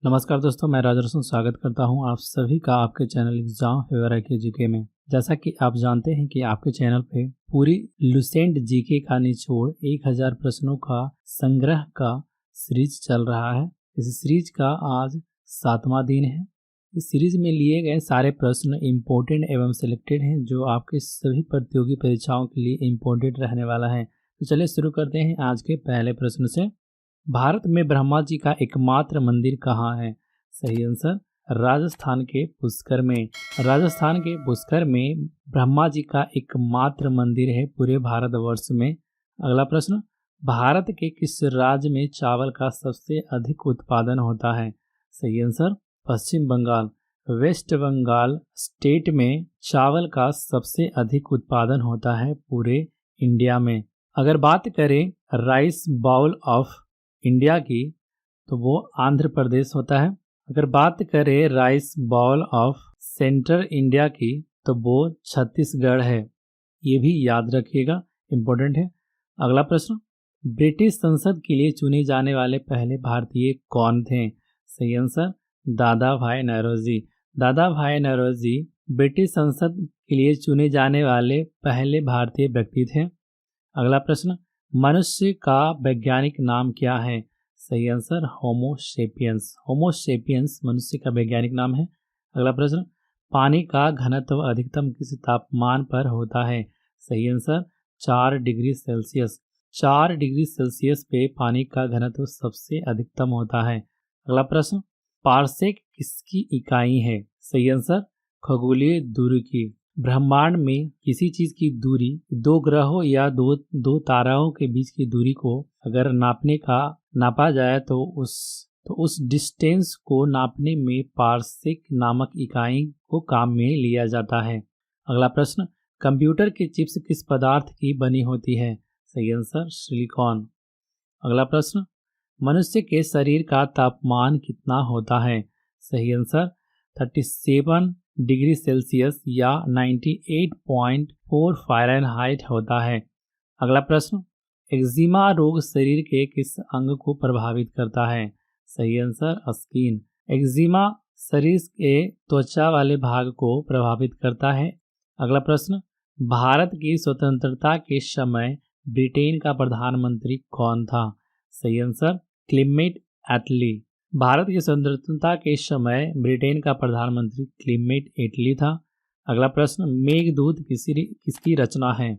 नमस्कार दोस्तों, मैं राजरसन स्वागत करता हूं आप सभी का आपके चैनल एग्जाम फेवर जीके में। जैसा कि आप जानते हैं कि आपके चैनल पे पूरी लुसेंट जीके का निचोड़ 1000 प्रश्नों का संग्रह का सीरीज चल रहा है। इस सीरीज का आज 7वां दिन है। इस सीरीज में लिए गए सारे प्रश्न इम्पोर्टेंट एवं सिलेक्टेड हैं जो आपके सभी प्रतियोगी परीक्षाओं के लिए इम्पोर्टेंट रहने वाला है। तो चलिए शुरू करते हैं आज के पहले प्रश्न से। भारत में ब्रह्मा जी का एकमात्र मंदिर कहाँ है? सही आंसर राजस्थान के पुष्कर में। राजस्थान के पुष्कर में ब्रह्मा जी का एकमात्र मंदिर है पूरे भारतवर्ष में। अगला प्रश्न, भारत के किस राज्य में चावल का सबसे अधिक उत्पादन होता है? सही आंसर पश्चिम बंगाल। वेस्ट बंगाल स्टेट में चावल का सबसे अधिक उत्पादन होता है पूरे इंडिया में। अगर बात करें राइस बाउल ऑफ इंडिया की तो वो आंध्र प्रदेश होता है। अगर बात करें rice bowl of central India की तो वो छत्तीसगढ़ है। ये भी याद रखिएगा, इम्पोर्टेंट है। अगला प्रश्न, ब्रिटिश संसद के लिए चुने जाने वाले पहले भारतीय कौन थे? सही आंसर दादा भाई नौरोजी। दादा भाई नौरोजी ब्रिटिश संसद के लिए चुने जाने वाले पहले भारतीय व्यक्ति थे। अगला प्रश्न, मनुष्य का वैज्ञानिक नाम क्या है? सही आंसर होमो सेपियंस। होमो सेपियंस मनुष्य का वैज्ञानिक नाम है। अगला प्रश्न, पानी का घनत्व अधिकतम किस तापमान पर होता है? सही answer 4 degree Celsius. 4 degree Celsius पे पानी का घनत्व सबसे अधिकतम होता है। अगला प्रश्न, पारसेक किसकी इकाई है? सही आंसर खगोलीय दूरी की। ब्रह्मांड में किसी चीज की दूरी दो ग्रहों या दो ताराओं के बीच की दूरी को अगर नापा जाए तो उस डिस्टेंस को नापने में पारसेक नामक इकाई को काम में लिया जाता है। अगला प्रश्न, कंप्यूटर की चिप्स किस पदार्थ की बनी होती है? सही आंसर सिलिकॉन। अगला प्रश्न, मनुष्य के शरीर का तापमान कितना होता है? सही आंसर 37 डिग्री सेल्सियस या 98.4 फ़ारेनहाइट होता है। अगला प्रश्न, एक्जिमा रोग शरीर के किस अंग को प्रभावित करता है? सही आंसर स्किन। एक्जिमा शरीर के त्वचा वाले भाग को प्रभावित करता है। अगला प्रश्न, भारत की स्वतंत्रता के समय ब्रिटेन का प्रधानमंत्री कौन था? सही आंसर क्लेमेंट एटली। भारत की स्वतंत्रता के समय ब्रिटेन का प्रधानमंत्री क्लेमेंट एटली था। अगला प्रश्न, मेघदूत किसकी रचना है?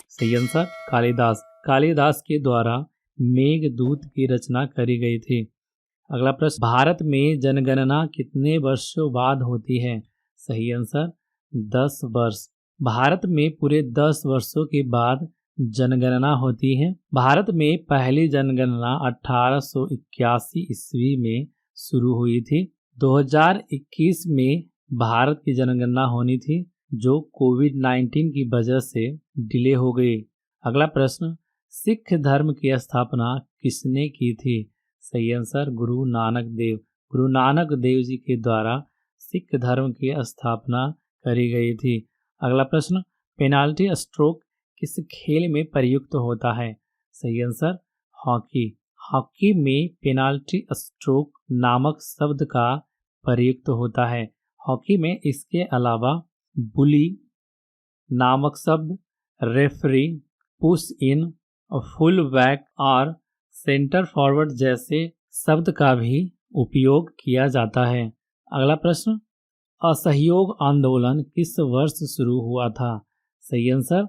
सही आंसर कालिदास। कालिदास के द्वारा मेघदूत की रचना करी गई थी। अगला प्रश्न, भारत में जनगणना कितने वर्षों बाद होती है? सही आंसर 10 वर्ष। भारत में पूरे 10 वर्षों के बाद जनगणना होती है। भारत में पहली जनगणना 1881 ईस्वी में शुरू हुई थी। 2021 में भारत की जनगणना होनी थी जो कोविड-19 की वजह से डिले हो गई। अगला प्रश्न, सिख धर्म की स्थापना किसने की थी? सही आंसर गुरु नानक देव। गुरु नानक देव जी के द्वारा सिख धर्म की स्थापना करी गई थी। अगला प्रश्न, पेनाल्टी स्ट्रोक किस खेल में प्रयुक्त होता है? सही आंसर हॉकी। हॉकी में पेनाल्टी स्ट्रोक नामक शब्द का प्रयुक्त होता है। हॉकी में इसके अलावा बुली नामक शब्द, referee, push in, full back और सेंटर फॉरवर्ड जैसे शब्द का भी उपयोग किया जाता है। अगला प्रश्न, असहयोग आंदोलन किस वर्ष शुरू हुआ था? सही आंसर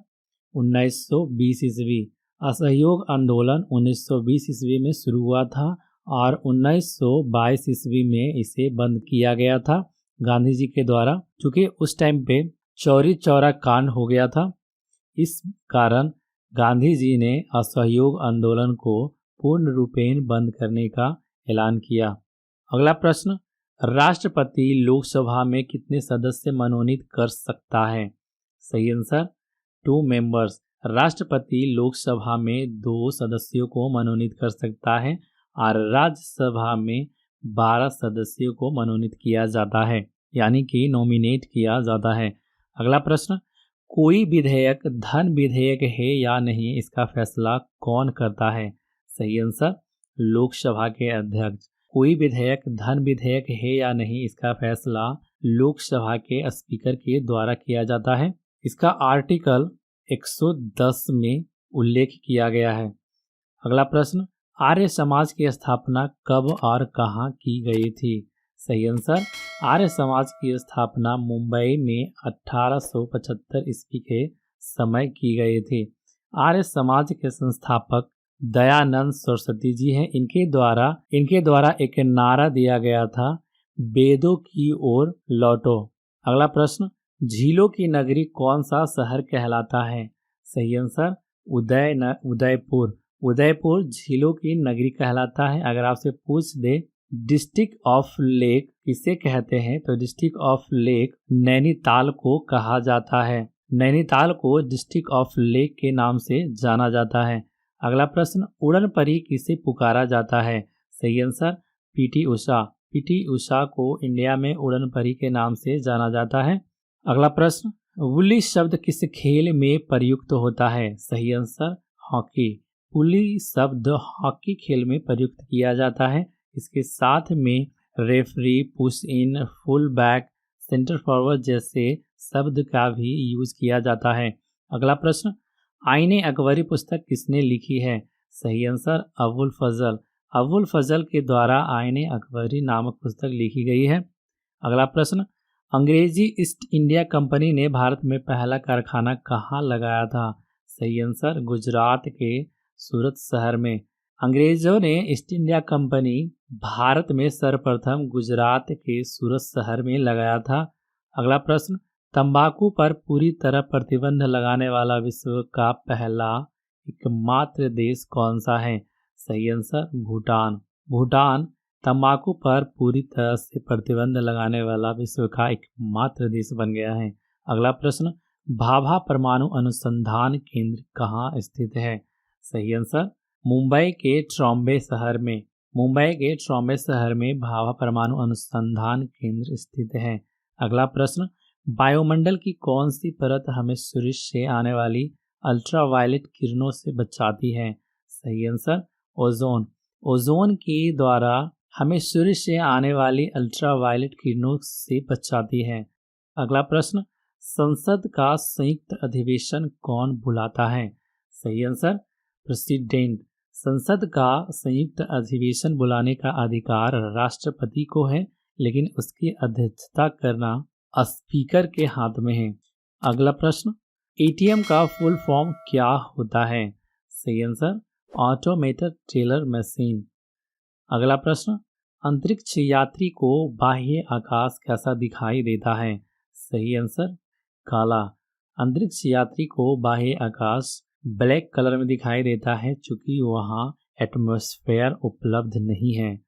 1920 ईस्वी। असहयोग आंदोलन 1920 ईस्वी में शुरू हुआ था और 1922 ईस्वी में इसे बंद किया गया था गांधी जी के द्वारा, क्योंकि उस टाइम पे चौरी चौरा कांड हो गया था। इस कारण गांधी जी ने असहयोग आंदोलन को पूर्ण रूपेण बंद करने का ऐलान किया। अगला प्रश्न, राष्ट्रपति लोकसभा में कितने सदस्य मनोनीत कर सकता है? सही आंसर 2 मेंबर्स। राष्ट्रपति लोकसभा में 2 सदस्यों को मनोनीत कर सकता है और राज्यसभा में 12 सदस्यों को मनोनीत किया जाता है, यानी कि नॉमिनेट किया जाता है। अगला प्रश्न, कोई विधेयक धन विधेयक है या नहीं, इसका फैसला कौन करता है? सही आंसर लोकसभा के अध्यक्ष। कोई विधेयक धन विधेयक है या नहीं, इसका फैसला लोकसभा के स्पीकर के द्वारा किया जाता है। इसका आर्टिकल 110 में उल्लेख किया गया है। अगला प्रश्न, आर्य समाज की स्थापना कब और कहाँ की गई थी? सही आंसर, आर्य समाज की स्थापना मुंबई में 1875 ईस्वी के समय की गई थी। आर्य समाज के संस्थापक दयानंद सरस्वती जी हैं। इनके द्वारा एक नारा दिया गया था, वेदों की ओर लौटो। अगला प्रश्न, झीलों की नगरी कौन सा शहर कहलाता है? सही आंसर, उदयपुर। उदयपुर झीलों की नगरी कहलाता है। अगर आपसे पूछ दे डिस्ट्रिक्ट ऑफ लेक किसे कहते हैं, तो डिस्ट्रिक्ट ऑफ लेक नैनीताल को कहा जाता है। नैनीताल को डिस्ट्रिक्ट ऑफ लेक के नाम से जाना जाता है। अगला प्रश्न, उड़न परी किसे पुकारा जाता है? सही answer, PT Usha. PT Usha को इंडिया में उड़न परी के नाम से जाना जाता है। अगला प्रश्न, वुली शब्द किस खेल में प्रयुक्त होता है? सही आंसर, हॉकी। वुली शब्द हॉकी खेल में प्रयुक्त किया जाता है। इसके साथ में referee, push in, full back, centre forward जैसे शब्द का भी यूज किया जाता है। अगला प्रश्न, आईने अकबरी पुस्तक किसने लिखी है? सही आंसर, अबुल फजल। अबुल फजल के द्वारा आईने अकबरी नामक पुस्तक लिखी गई है। अगला प्रश्न, अंग्रेजी ईस्ट इंडिया कंपनी ने भारत में पहला कारखाना कहाँ लगाया था? सही आंसर, गुजरात के सूरत शहर में। अंग्रेजों ने ईस्ट इंडिया कंपनी भारत में सर्वप्रथम गुजरात के सूरत शहर में लगाया था। अगला प्रश्न, तंबाकू पर पूरी तरह प्रतिबंध लगाने वाला विश्व का पहला एकमात्र देश कौन सा है? सही आंसर, भूटान। भूटान तंबाकू पर पूरी तरह से प्रतिबंध लगाने वाला विश्व का एकमात्र देश बन गया है। अगला प्रश्न, भाभा परमाणु अनुसंधान केंद्र कहाँ स्थित है? सही आंसर, मुंबई के ट्रॉम्बे शहर में। मुंबई के ट्रॉम्बे शहर में भाभा परमाणु अनुसंधान केंद्र स्थित है। अगला प्रश्न, वायुमंडल की कौन सी परत हमें सूर्य से आने वाली अल्ट्रावायलेट किरणों से बचाती है? सही आंसर, ओजोन। ओजोन के द्वारा हमें सूर्य से आने वाली अल्ट्रावायलेट किरणों से बचाती है। अगला प्रश्न, संसद का संयुक्त अधिवेशन कौन बुलाता है? सही आंसर, प्रेसिडेंट। संसद का संयुक्त अधिवेशन बुलाने का अधिकार राष्ट्रपति को है, लेकिन उसकी अध्यक्षता करना स्पीकर के हाथ में है। अगला प्रश्न, एटीएम का फुल फॉर्म क्या होता है? सही आंसर, ऑटोमेटेड टेलर मशीन। अगला प्रश्न, अंतरिक्ष यात्री को बाह्य आकाश कैसा दिखाई देता है? सही आंसर, काला। अंतरिक्ष यात्री को बाह्य आकाश ब्लैक कलर में दिखाई देता है, चूंकि वहां एटमॉस्फेयर उपलब्ध नहीं है।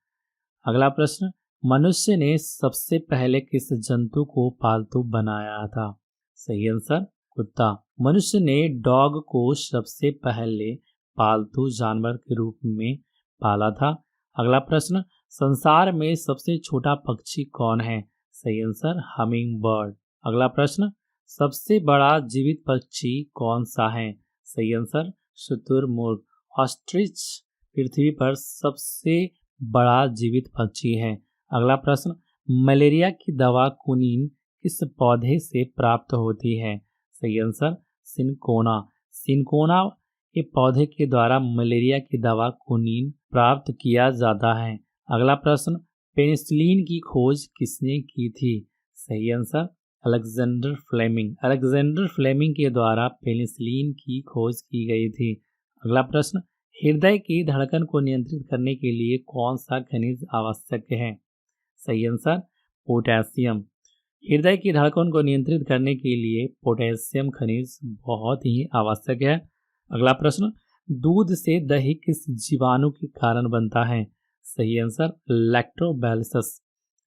अगला प्रश्न, मनुष्य ने सबसे पहले किस जंतु को पालतू बनाया था? सही आंसर, कुत्ता। मनुष्य ने डॉग को सबसे पहले पालतू जानवर के रूप में पाला था। अगला प्रश्न, संसार में सबसे छोटा पक्षी कौन है? सही आंसर, हमिंग बर्ड। अगला प्रश्न, सबसे बड़ा जीवित पक्षी कौन सा है? सही आंसर, शुतुरमुर्ग। ऑस्ट्रिच पृथ्वी पर सबसे बड़ा जीवित पक्षी है। अगला प्रश्न, मलेरिया की दवा क्विनीन किस पौधे से प्राप्त होती है? सही आंसर, सिनकोना। सिनकोना के पौधे के द्वारा मलेरिया की दवा क्विनीन प्राप्त किया जाता है। अगला प्रश्न, पेनिसिलिन की खोज किसने की थी? सही answer, Alexander Fleming. Alexander Fleming के द्वारा पेनिसिलिन की खोज की गई थी। अगला प्रश्न, हृदय की धड़कन को नियंत्रित करने के लिए कौन सा खनिज आवश्यक है? सही आंसर, पोटेशियम। हृदय की धड़कन को नियंत्रित करने के लिए पोटेशियम खनिज बहुत ही आवश्यक है। अगला प्रश्न, दूध से दही किस जीवाणु के कारण बनता है? सही आंसर, लैक्टोबैसिलस।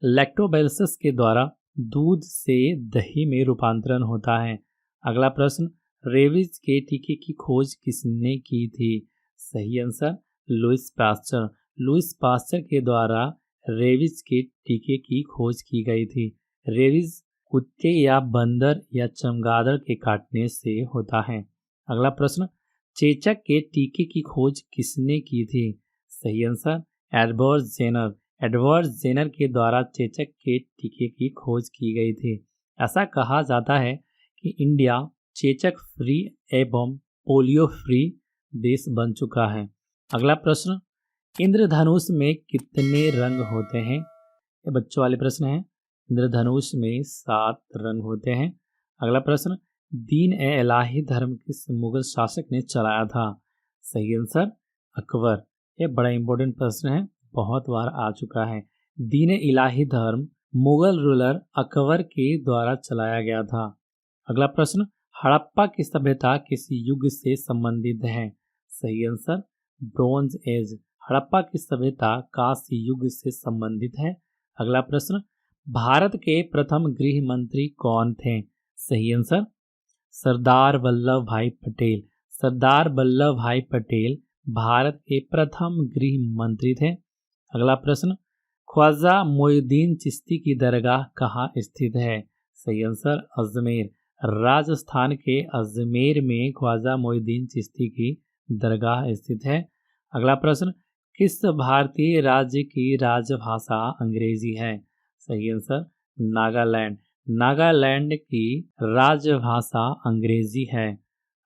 लैक्टोबैसिलस के द्वारा दूध से दही में रूपांतरण होता है। अगला प्रश्न, रेबीज के टीके की खोज किसने की थी? सही answer, Louis Pasteur. Louis Pasteur के द्वारा रेबीज के टीके की खोज की गई थी। रेबीज कुत्ते या बंदर या चमगादड़ के काटने से होता है। अगला प्रश्न, चेचक के टीके की खोज किसने की थी? सही answer, Edward Jenner. Edward Jenner के द्वारा चेचक के टीके की खोज की गई थी। ऐसा कहा जाता है कि इंडिया चेचक फ्री एवं पोलियो फ्री देश बन चुका है। अगला प्रश्न, इंद्रधनुष में कितने रंग होते हैं? ये बच्चों वाले प्रश्न है। इंद्रधनुष में 7 रंग होते हैं। अगला प्रश्न, दीन ए इलाही धर्म किस मुगल शासक ने चलाया था? सही आंसर अकबर। ये बड़ा इंपॉर्टेंट प्रश्न है, बहुत बार आ चुका है। दीन ए इलाही धर्म मुगल रूलर अकबर के द्वारा चलाया गया था। अगला प्रश्न, हड़प्पा की सभ्यता किस युग से संबंधित है? सही आंसर ब्रोंज एज। हड़प्पा की सभ्यता कांस्य युग से संबंधित है। अगला प्रश्न, भारत के प्रथम गृह मंत्री कौन थे? सही आंसर सरदार वल्लभ भाई पटेल। सरदार वल्लभ भाई पटेल भारत के प्रथम गृह मंत्री थे। अगला प्रश्न, ख्वाजा मोइनुद्दीन चिश्ती की दरगाह कहाँ स्थित है? सही आंसर अजमेर। राजस्थान के अजमेर में ख्वाजा मोइनुद्दीन चिश्ती की दरगाह स्थित है। अगला प्रश्न, किस भारतीय राज्य की राजभाषा अंग्रेजी है? सही आंसर नागालैंड। नागालैंड की राजभाषा अंग्रेजी है।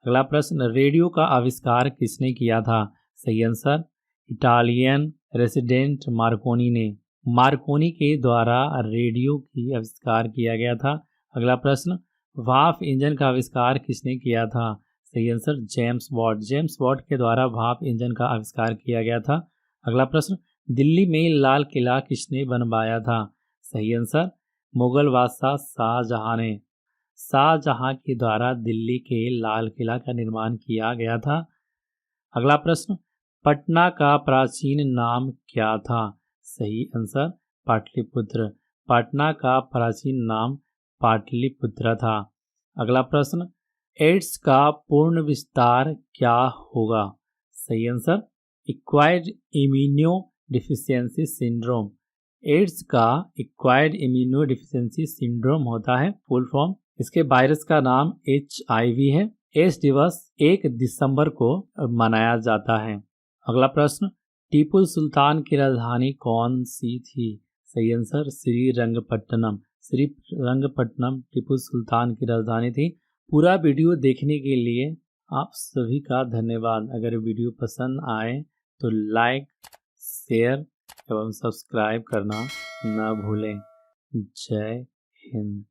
अगला प्रश्न, रेडियो का आविष्कार किसने किया था? सही आंसर इटालियन रेसिडेंट मार्कोनी ने। मार्कोनी के द्वारा रेडियो की आविष्कार किया गया था। अगला प्रश्न, भाप इंजन का आविष्कार किसने किया था? सही answer James Watt. James Watt के द्वारा भाप इंजन का आविष्कार किया गया था। अगला प्रश्न, दिल्ली में लाल किला किसने बनवाया था? सही आंसर मुगल बादशाह शाहजहां ने। शाहजहां के द्वारा दिल्ली के लाल किला का निर्माण किया गया था। अगला प्रश्न, पटना का प्राचीन नाम क्या था? सही आंसर पाटलिपुत्र। पटना का प्राचीन नाम पाटलिपुत्र था। अगला प्रश्न, एड्स का पूर्ण विस्तार क्या होगा? सही answer acquired immunodeficiency syndrome. AIDS का एक्वायर्ड इम्यूनो डिफिशियंसी सिंड्रोम होता है फुल फॉर्म। इसके वायरस का नाम HIV है। एड्स दिवस 1 दिसंबर को मनाया जाता है। अगला प्रश्न, टीपू सुल्तान की राजधानी कौन सी थी? सही आंसर श्रीरंगपट्टनम। श्रीरंगपट्टनम टीपू सुल्तान की राजधानी थी। पूरा वीडियो देखने के लिए आप सभी का धन्यवाद। अगर वीडियो पसंद आए तो लाइक, शेयर एवं सब्सक्राइब करना न भूलें। जय हिंद।